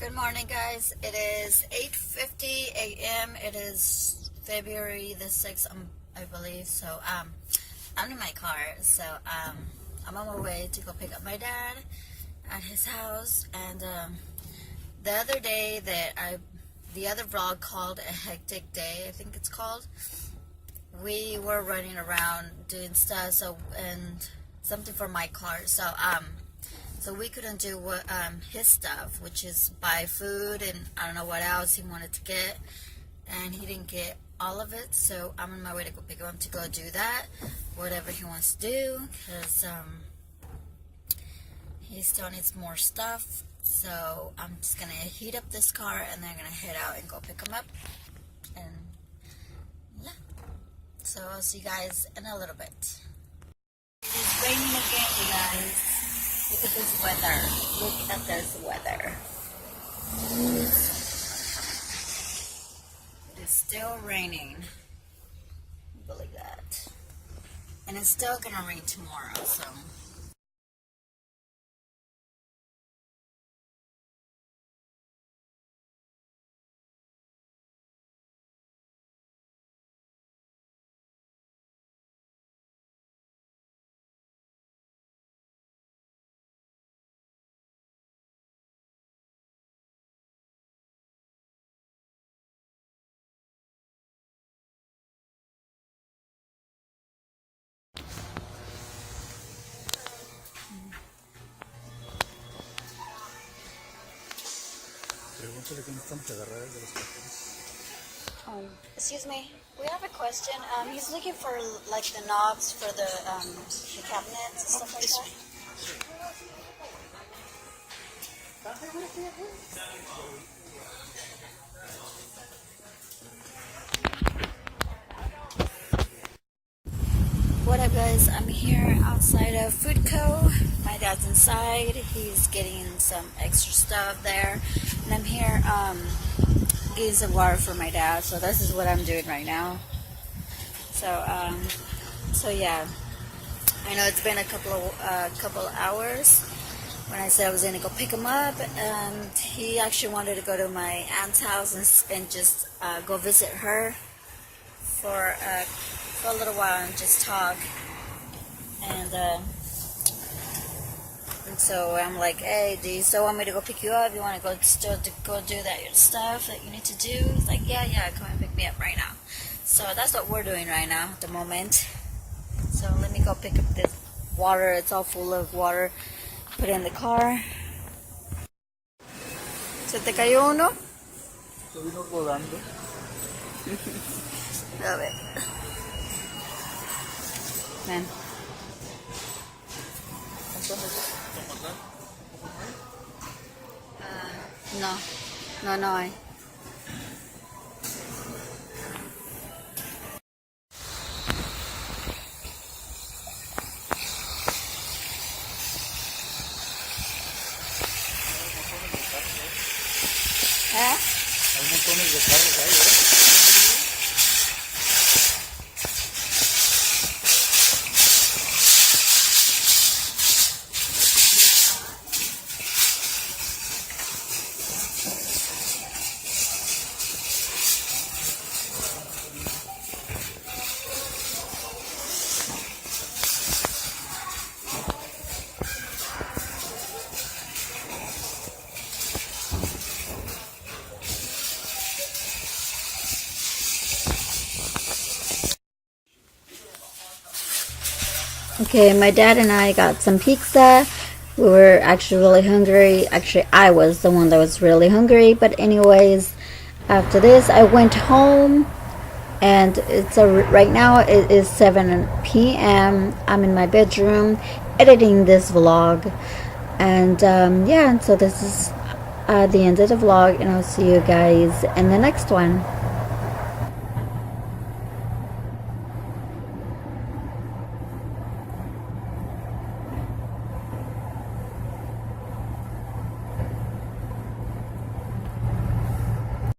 Good morning, guys. It is 8:50 a.m. It is February the 6th, I believe. So I'm in my car. So I'm on my way to go pick up my dad at his house. And the other day the other vlog called a hectic day, I think it's called. We were running around doing stuff, and something for my car. So we couldn't do what his stuff, which is buy food and I don't know what else he wanted to get, and he didn't get all of it. So I'm on my way to go pick him up to go do that, whatever he wants to do, because he still needs more stuff. So I'm just gonna heat up this car and then I'm gonna head out and go pick him up. And yeah, so I'll see you guys in a little bit. It is raining again, you guys. Look at this weather. Look at this weather. It is still raining. Believe that. And it's still gonna rain tomorrow, so. Excuse me, we have a question. He's looking for like the knobs for the cabinets and stuff like that. What up, guys? I'm here outside of Food Co. My dad's inside. He's getting some extra stuff there, and I'm here getting some water for my dad. So this is what I'm doing right now. So yeah, I know it's been a couple hours when I said I was gonna go pick him up, and he actually wanted to go to my aunt's house and just go visit her for a little while and just talk. And so I'm like, hey, do you still want me to go pick you up? You want to go do that your stuff that you need to do? He's like, yeah, come and pick me up right now. So that's what we're doing right now at the moment. So let me go pick up this water. It's all full of water. Put it in the car. ¿Se te cayó uno? Se vino rodando. A ver. Ven. No hay. Hay montones de carros ahí, ¿verdad? Okay, my dad and I got some pizza. We were actually really hungry. Actually, I was the one that was really hungry. But anyways, after this, I went home, and right now it is 7 p.m. I'm in my bedroom editing this vlog, and yeah. So this is the end of the vlog, and I'll see you guys in the next one.